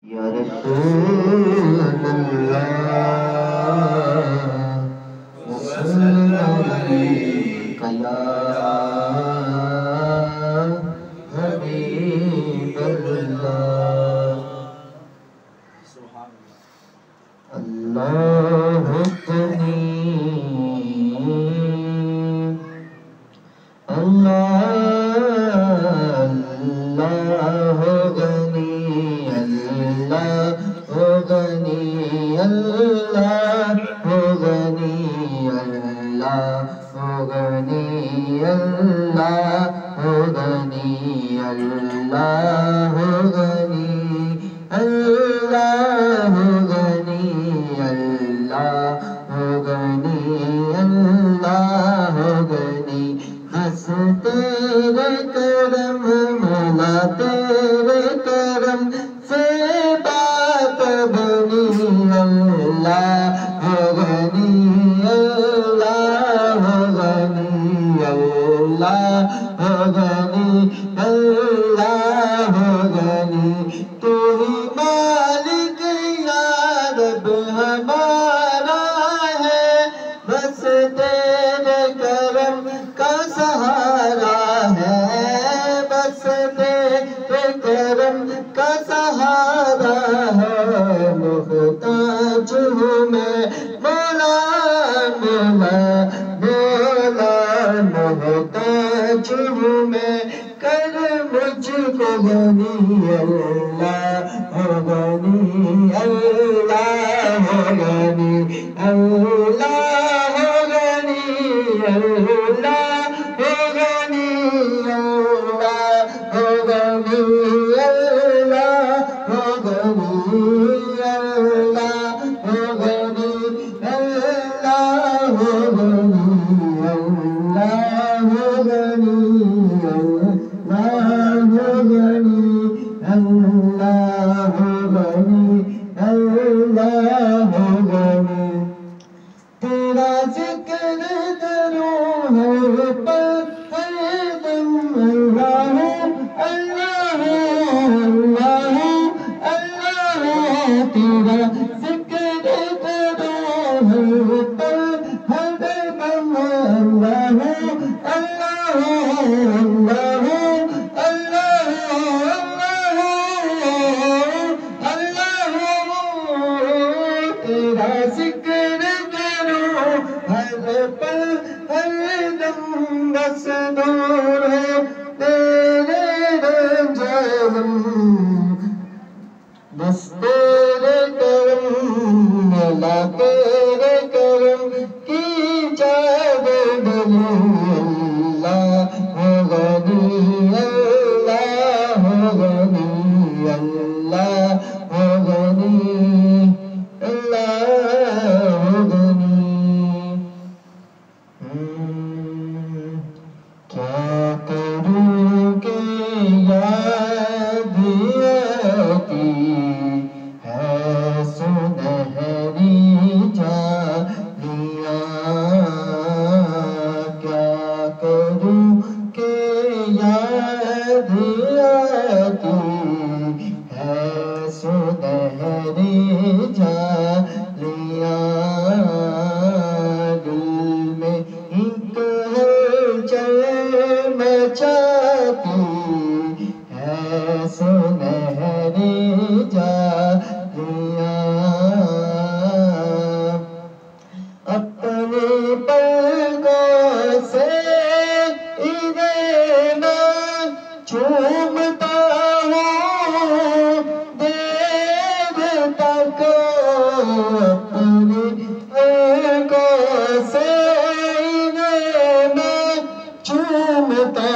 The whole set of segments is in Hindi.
या रसूल अल्लाह वसल्लम अलैका या हबीब अल्लाह। अल्लाह गनी अल्लाह गनी अल्लाह गनी अल्लाह गनी अल्लाह गनी अल्लाह गनी अल्लाह गनी अल्लाह गनी अल्लाह गनी अल्लाह गनी। हंस तेरे करम मौला तेरे करम से बात बनी अल्लाह गनी अल्लाह गनी अल्लाह गनी अल्लाह गनी। तू ही मालिक या रब हमारा है, बस तेरे करम का सहारा है, बस तेरे करम का सहारा है। मुहताज हूँ मैं मौला मौला मौला, मुहताज हूँ मैं कर मुझको गनी अल्लाह गनी अल्लाह गनी अल्लाह गनी अल्लाह गनी अल्लाह गनी अल्लाह गनी अल्लाह गनी अल्लाह गनी अल्लाह गनी अल्लाह गनी अल्लाह गनी। तेरा जिक्र करूं हर पल हर दम अल्लाह अल्लाह अल्लाह अल्लाह। तेरा जिक्र करूं हर पल हर दम अल्लाह अल्लाह अल्लाह तेरा जिक्र करो हर पल हर दम, बस दूर है तेरे रंजानम, बस तेरे करम मौला तेरे करम की चादर डली अल्लाह गनी अल्लाह गनी अल्लाह गनी अल्लाह गनी। क्या करूं के याद आती है सुनहरी जालियां, क्या करूं के याद आती है सुनहरी जालियां। दिल में एक हलचल मचाती है सुनहरी जालियां। अपने पलकों से इन्हें मैं चूमता हूँ देखता को, अपने पलकों से इन्हें मैं चूमता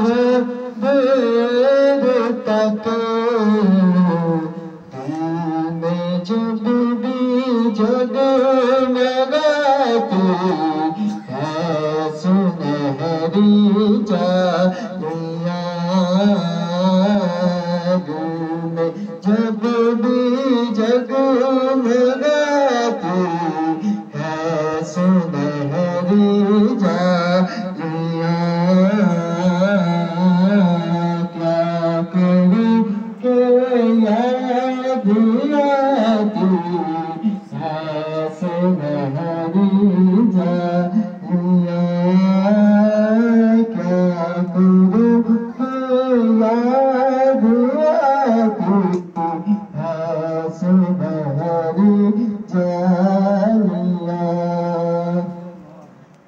हूँ देखता को। दिल में जब भी जगमगाती है सुनहरी जालियां, दिल में जब भी जगमगाती है सुनहरी जालियां। क्या करूं के याद दियाती है सुनहरी जालियां क्या करूं याद आती है सुनहरी जालियां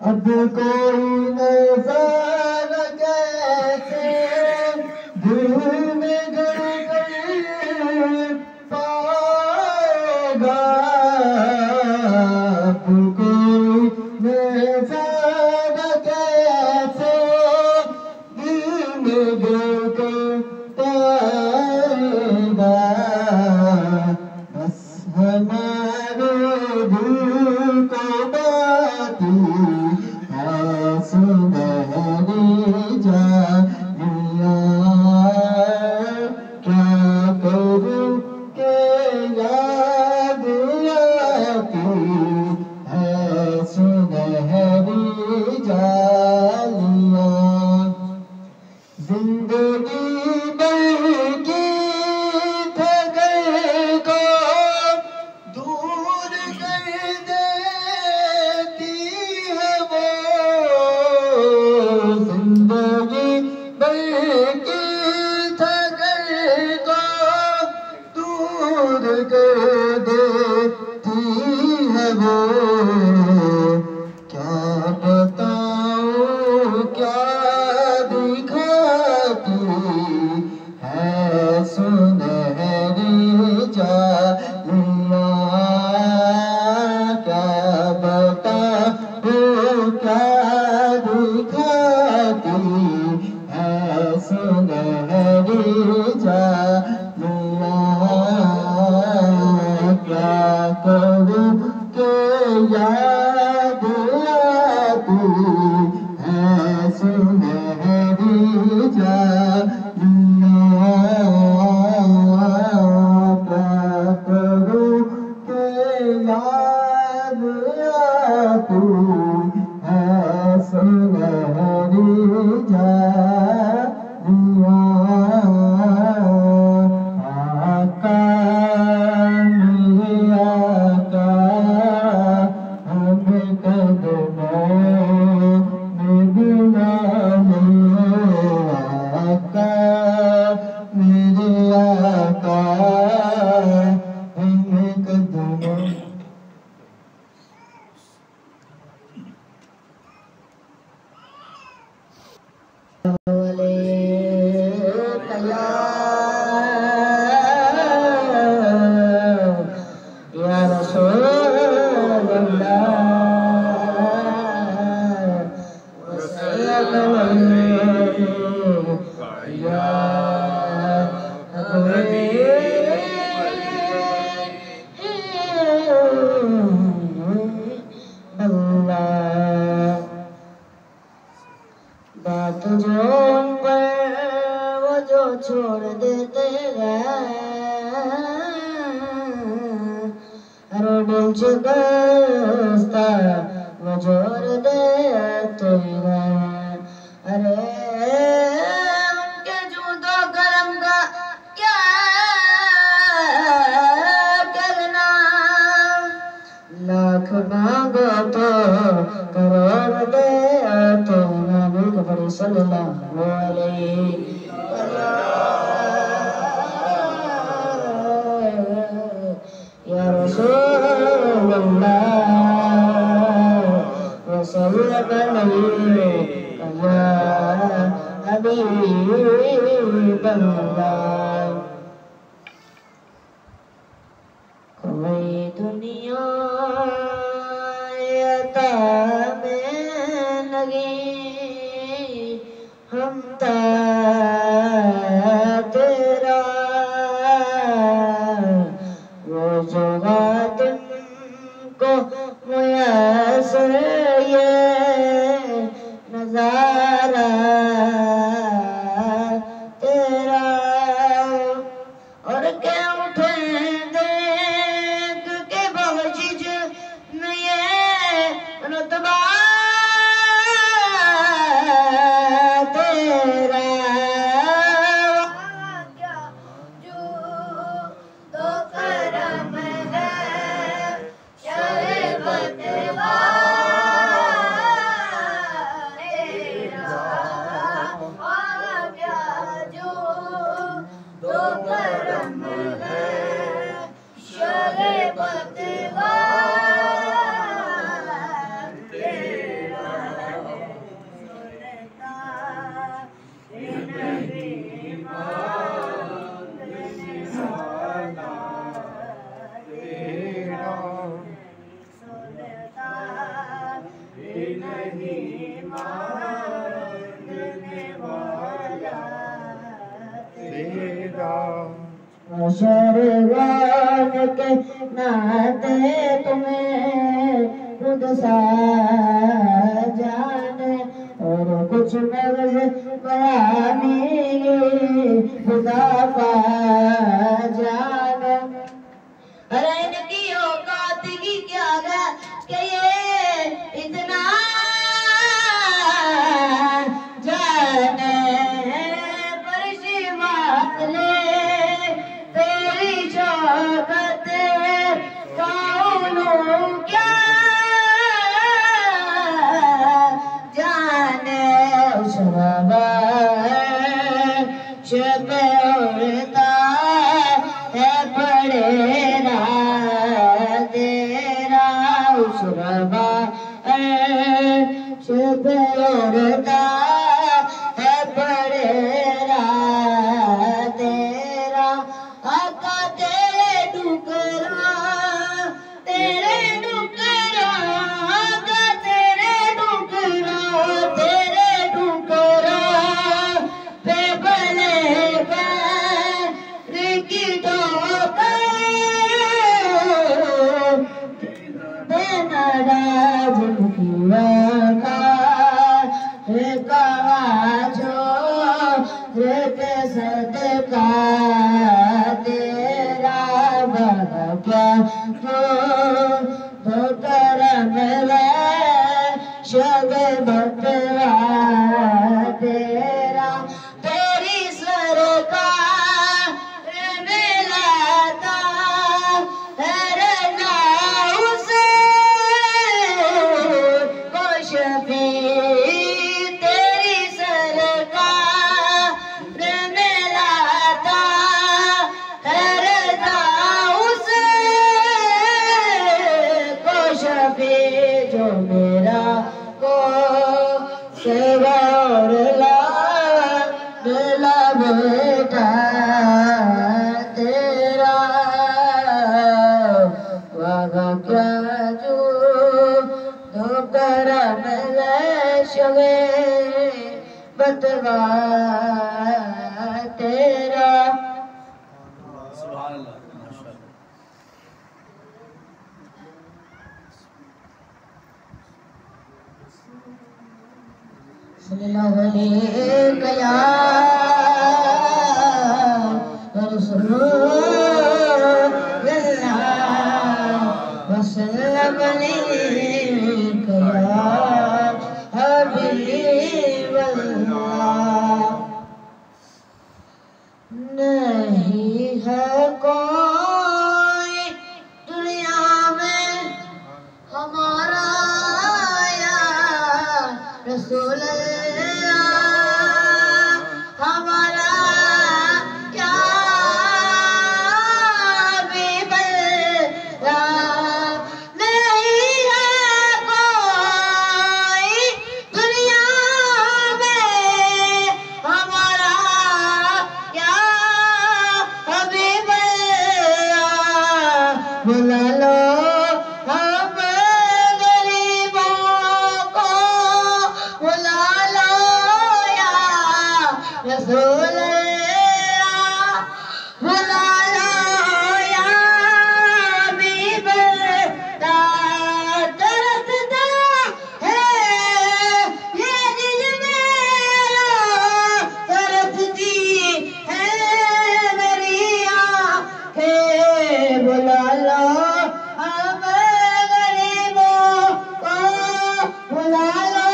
अब कोई नज़ारा कैसे दिल में घर कर पाएगा अब कोई नज़ारा कैसे दिल में घर कर पाएगा बस हमारे दिल को बाती सुनहरी जालियां क्या करूं के याद आती है सुनहरी जालियां जिंदगी भर की थकन को दूर कर देती है वो जिंदगी भर की थकन को दूर कर देती है वो क्या बताऊं क्या दिखाती है सुनहरी जालियां क्या बताऊं क्या दिखाती है सुनहरी जालियां क्या करूं के याद आती है सुनहरी जालियां क्या करूं के याद आती है सुनहरी जालियां आका मेरे आका हमें कदमों में बुला लो आका मेरे आका हमें कदमों या रसूल अल्लाह वसल्लम या अल्लाह बात जो उन पर वो जो छोड़ देते हैं हर दिल से बसता वो जोड़ देते हैं अरे उनके जूदो करम का क्या करना लाख मांगो तो करोड़ दे तो नबी करीम सल्लल्लाहु अलैहि या रसूल अल्लाह वसल्लम अलैहि या हबीब अल्लाह कोई दुनिया अता में लगी हमता तेरा वो जो तुमको मुयस्सर ये नजारा तेरा और क्या उठे देख के बख्शिश मुशर्रन के नाते तुम्हें खुद सा जाने और कुछ मगज बयानी खुदा पा जाने। अरे इनकी औकात की क्या है कि ये इतना जाने परशी बात ले तेरी शौकत कौनों क्या जाने। उस बाबा शब उड़ता है पड़ेरा तेरा। उस बाबा शब उड़ता है पड़ेरा तेरा। आका तेरे डुकरा आका तेरे डुकरा पे बले की सदका तेरा बगा तो करम शब बतवा तेरा। तेरी सरकार में लाता है नाउ से को शफी। तेरी सरकार में लाता है नाउ से को शफी। जो मेरा को सेवा और ला बेटा तेरा वागा क्या जो दो करम शवे बतवा तेरा। सुभान अल्लाह माशाअल्लाह। सल्लल्लाहु अलैहि या रसूलल्लाह वसल्लम अलैका या हबीबल्लाह। नहीं है कोई दुनिया में हमारा या रसूल अल्लाह हमारा या हबीब अल्लाह। नहीं है कोई दुनिया में हमारा या हबीब अल्लाह। बुला लो हम गरीबों को, बुला लो या रसूल अल्लाह, बुला लो या हबीब अल्लाह। तरसता है ये दिल मेरा, तरसती है मेरी आँखें। बुला लो हम गरीबों को, बुला लो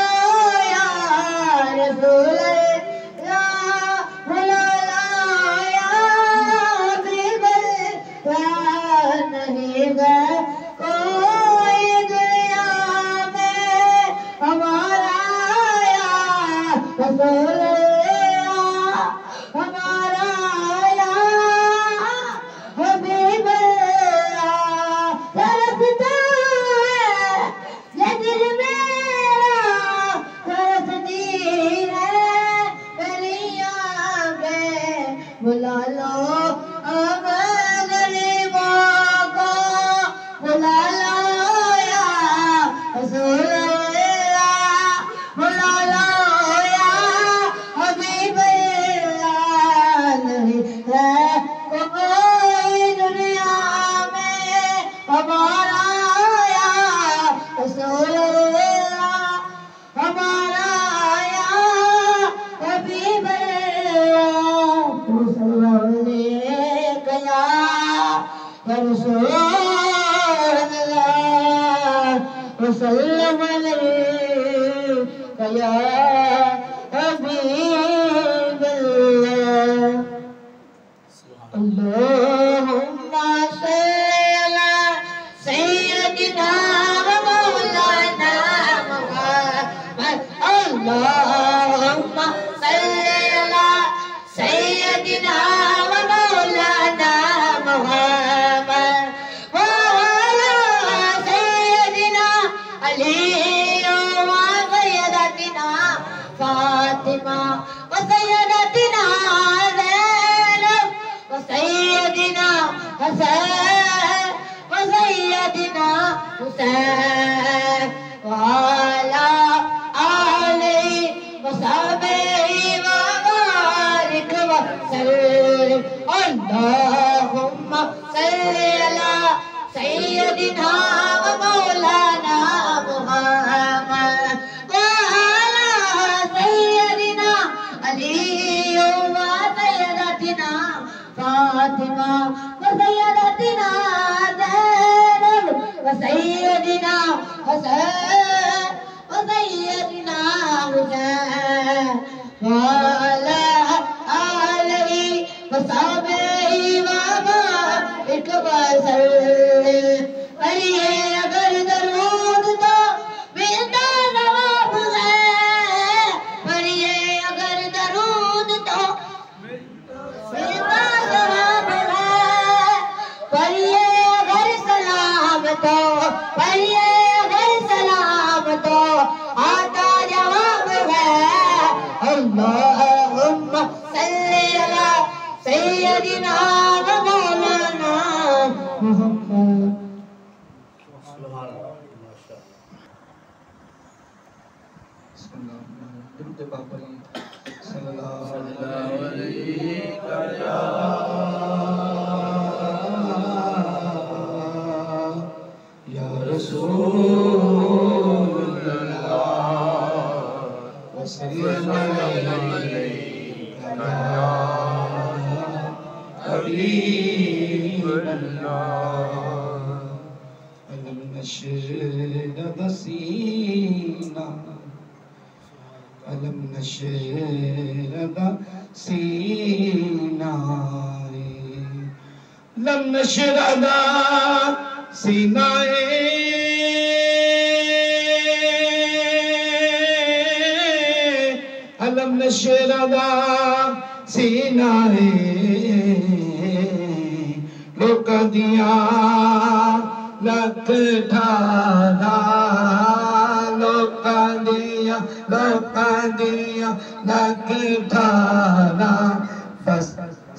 या रसूल अल्लाह, बुला लो या हबीब अल्लाह। नहीं है कोई दुनिया में हमारा या रसूल अल्लाह, हमारा या हबीब अल्लाह। तरसता है ये दिल मेरा, तरसती है मेरी आँखें। बुला लो अब गरीबों को, बुला लो या रसूल अल्लाह, बुला लो या रसूल अल्लाह वसल्लम अलैका या हबीब अल्लाह अल्लाहुम्मा सल्ली अला सय्यदिना व मौलाना मुहम्मद अल्लाहुम्मा सल्ली अला सय्यदिना व मौलाना मुहम्मद व अला सय्यदिना अली व सय्यदतिना फातिमा व सय्यदतिना ज़ैनब व सय्यदिना हसन व सय्यदिना हुसैन व अला आलिहि व सहबिहि व बारिक व सल्लिम अल्लाहुम्मा सल्ली अला सय्यदिना व मौलाना मुहम्मद व अला सय्यदिना अली व सय्यदतिना फातिमा व सय्यदतिना ज़ैनब व सय्यदिना हसन व सय्यदिना हुसैन व अला आलिहि व सहबिहि व बारिक व सल्लिम पढ़िए अगर दरूद तो मिलता नवाब है पढ़िए अगर दरूद तो मिलता नवाब है पढ़िए अगर सलाम तो पढ़िए अगर सलाम तो आता जवाब है अल्लाहुम्मा सल्ली अला सय्यदिना व मौलाना मुहम्मद दुरूद पाक पढ़िए सल्लल्लाहु अलैहि या रसूलल्लाह वसल्लम अलैका या हबीबल्लाह अलम नशरह सीना अलम नशरह सीना लम नशरह सीनाए अलम नशरह सीनाए लोक दिया लख ठाना लोक दिया लख ठाना बस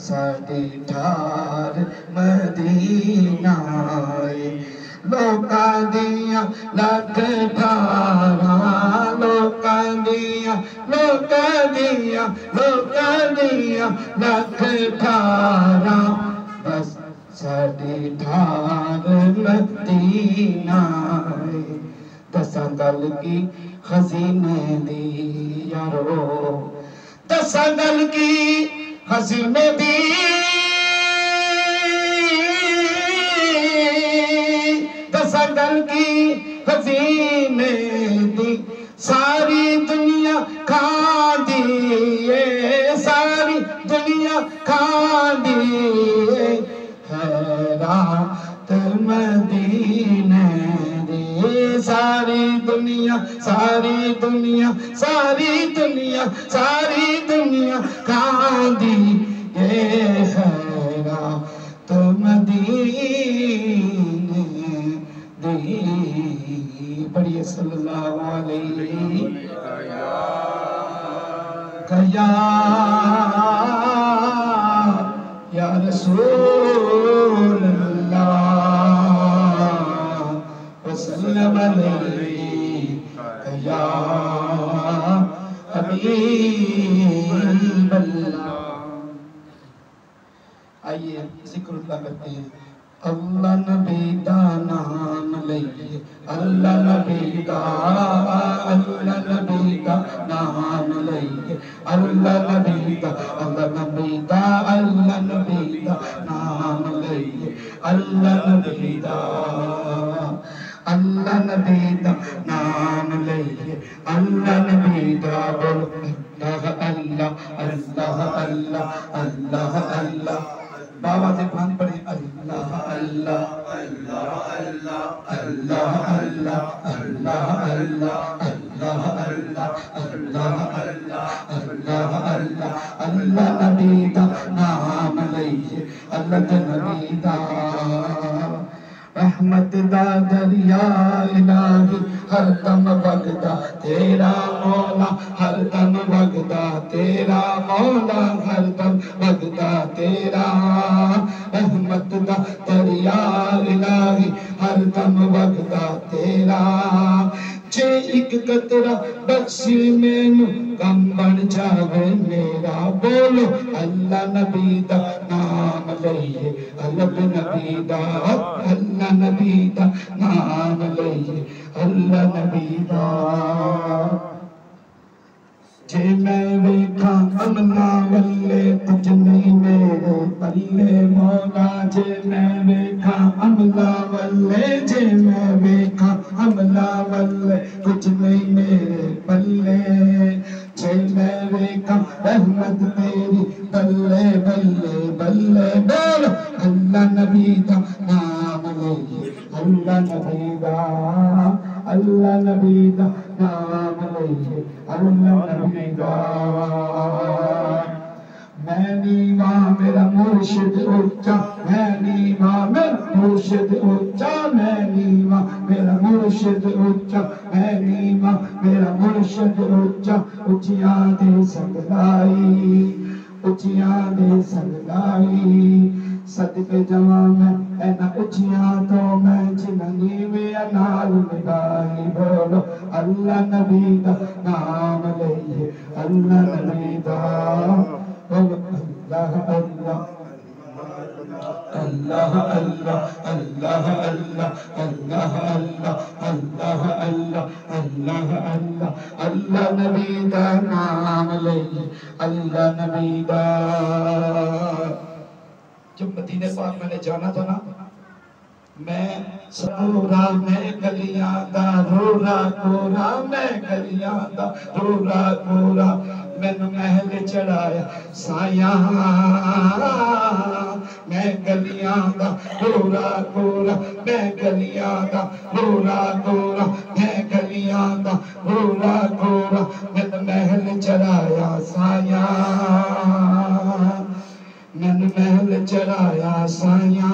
साढ़े ठार मदीना लोक दिया लख ठाना लोक दिया लख ठाना बस साढ़े ठार मदीना दसा गल की खजीने दी यारो दसा गल की खजीने दी दसा गल की खजीने दी सारी दुनिया खा दिए सारी दुनिया खा दिए हैरात मदीने दी सारी दुनिया खा दिए हैरात मदीने दी पढ़िए सल्लल्लाहु अलैहि या रसूल अल्लाह वसल्लम अलैका या हबीब अल्लाह। आइए जिक्रुल्लाह करते हैं। अल्लाह नबी दा नाम लइए अल्लाह नबी दा नाम लइए अल्लाह नबी दा नाम लइए अल्लाह नबी दा अल्लाह नबी दा नाम लइए अल्लाह नबी दा बोलो अल्लाह अल्लाह अल्लाह अल्लाह अल्लाह बाबा से भान पड़े अल्लाह अल्लाह अल्लाह अल्लाह अल्लाह अल्लाह अल्लाह अल्लाह अल्लाह अल्लाह अल्लाह अल्लाह अल्लाह अल्लाह अल्लाह नबी दा नाम लइए अल्लाह नबी दा रहमत दा दरिया इलाही हर दम वगदा तेरा मौला हर दम वगदा तेरा मौला हर दम वगदा तेरा रहमत दा दरिया इलाही हर दम वगदा तेरा जे एक कतरा बख्शी मैनू कम बन जावे मेरा बोलो अल्लाह नबी दा नाम लइए अल्लाह नबी दा अल्लाह नबी दा नाम लइए अल्लाह नबी दा जे मैं वेखा अमना वल्ले कुछ नहीं मेरे पल्ले मौला जे मैं वेखा अमला वल्ले जे मैं वेखा अमला वल्ले कुछ नहीं मेरे पल्ले जे मैं वेखा रहमत तेरी बल्ले बल्ले बल्ले बोलो अल्लाह नबी दा नाम लइए अल्लाह नबी दा अल्लाह नबी दा नाम लइए अल्लाह नबी दा मैं नीवा मेरा मुर्शिद ऊंचा मैं नीवा मेरा मुर्शिद ऊंचा मैं नीवा मेरा मुर्शिद ऊंचा मैं नीवा मेरा मुर्शिद ऊंचा ऊंचिया दे संगलाई ऊंचिया दे संगलाई सदके जवा मैं एना ऊंचिया तो मैं जिननी में नाल निगाही बोलो अल्लाह नबी दा नाम लइए अल्लाह नबी दा अल्लाह अल्लाह अल्लाह अल्लाह अल्लाह अल्लाह अल्लाह अल्लाह अल्लाह अल्लाह अल्लाह अल्लाह अल्लाह नबी दा नाम लइए अल्लाह नबी दा जब मदीने पाक मैंने जाना था ना मैं सरोरा मैं गलियां दा रोरा कोरा मैं गलियां दा रोरा कोरा मैनू महल चढ़ाया साया मैं गलियां दा रोरा कोरा मैं गलियां दा रोरा कोरा मैं गलियां दा रोरा कोरा मैनू महल चढ़ाया साया मैंने महल चढ़ाया साया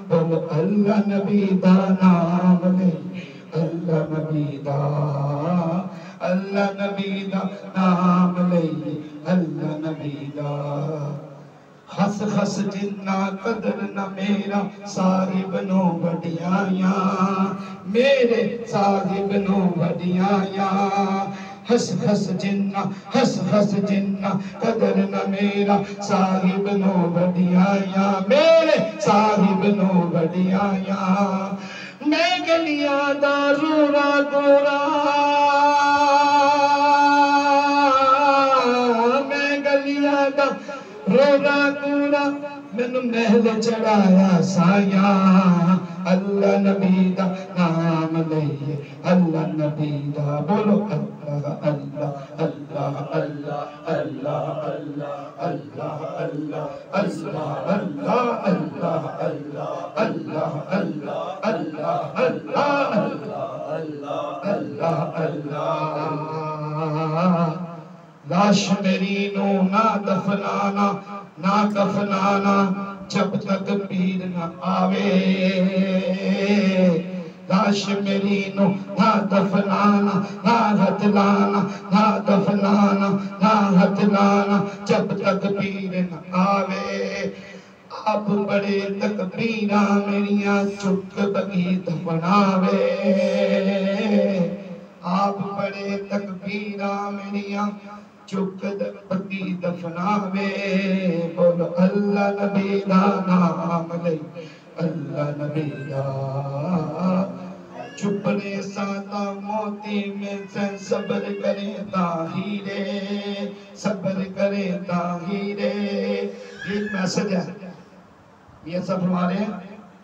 बोलो अल्लाह नबी दा नाम ले अल्लाह नबी दा अल्लाह नबी दा नाम ले अल्लाह नबी दा हस हस जिन्ना कदर न मेरा साहिब नो वडियाया मेरे साहिब नो वडियाया हस हस जिन्ना कदर न मेरा साहिब नो वडियाया मेरे साहिब नो वडियाया मैं गलियां दा रोरा गोरा मैं गलियां दा रोरा गोरा मैनू महल चढ़ाया साया अल्लाह नबी दा नाम लइए अल्लाह नबी दा बोलो अल्लाह अल्लाह अल्लाह अल्लाह अल्लाह अल्लाह अल्लाह अल्लाह अल्लाह अल्लाह अल्लाह अल्लाह अल्लाह अल्लाह अल्लाह अल्लाह अल्लाह लाश मेरी नो ना दफनाना ना कफनाना जब तक पीर न आवे लाश मेरी नो ना दफनाना ना हथ लाना ना दफनाना ना हथ लाना जब तक पीर न आवे आप बड़े तकबीरा मेरिया चुक बगी दफनावे आप बड़े तकबीरा मेरिया चुक बगी दफनावे बोलो अल्लाह नबी दा नाम ले अल्लाह नबी दा चुपने साता मोती में से सब्र करे ताहीरे सब्र करे ताहीरे एक मैसेज है ये सब हमारे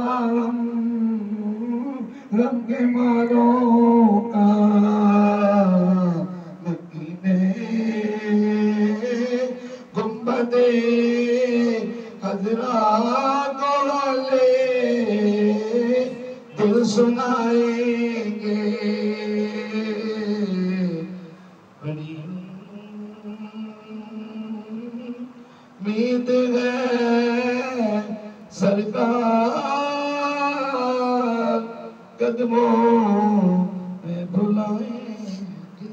हम रंग मारों का मदीने गुंबदे हजरा गोले दिल सुनाएंगे बड़ी उम्मीद है सरकार कदमों में बुलाएंगे।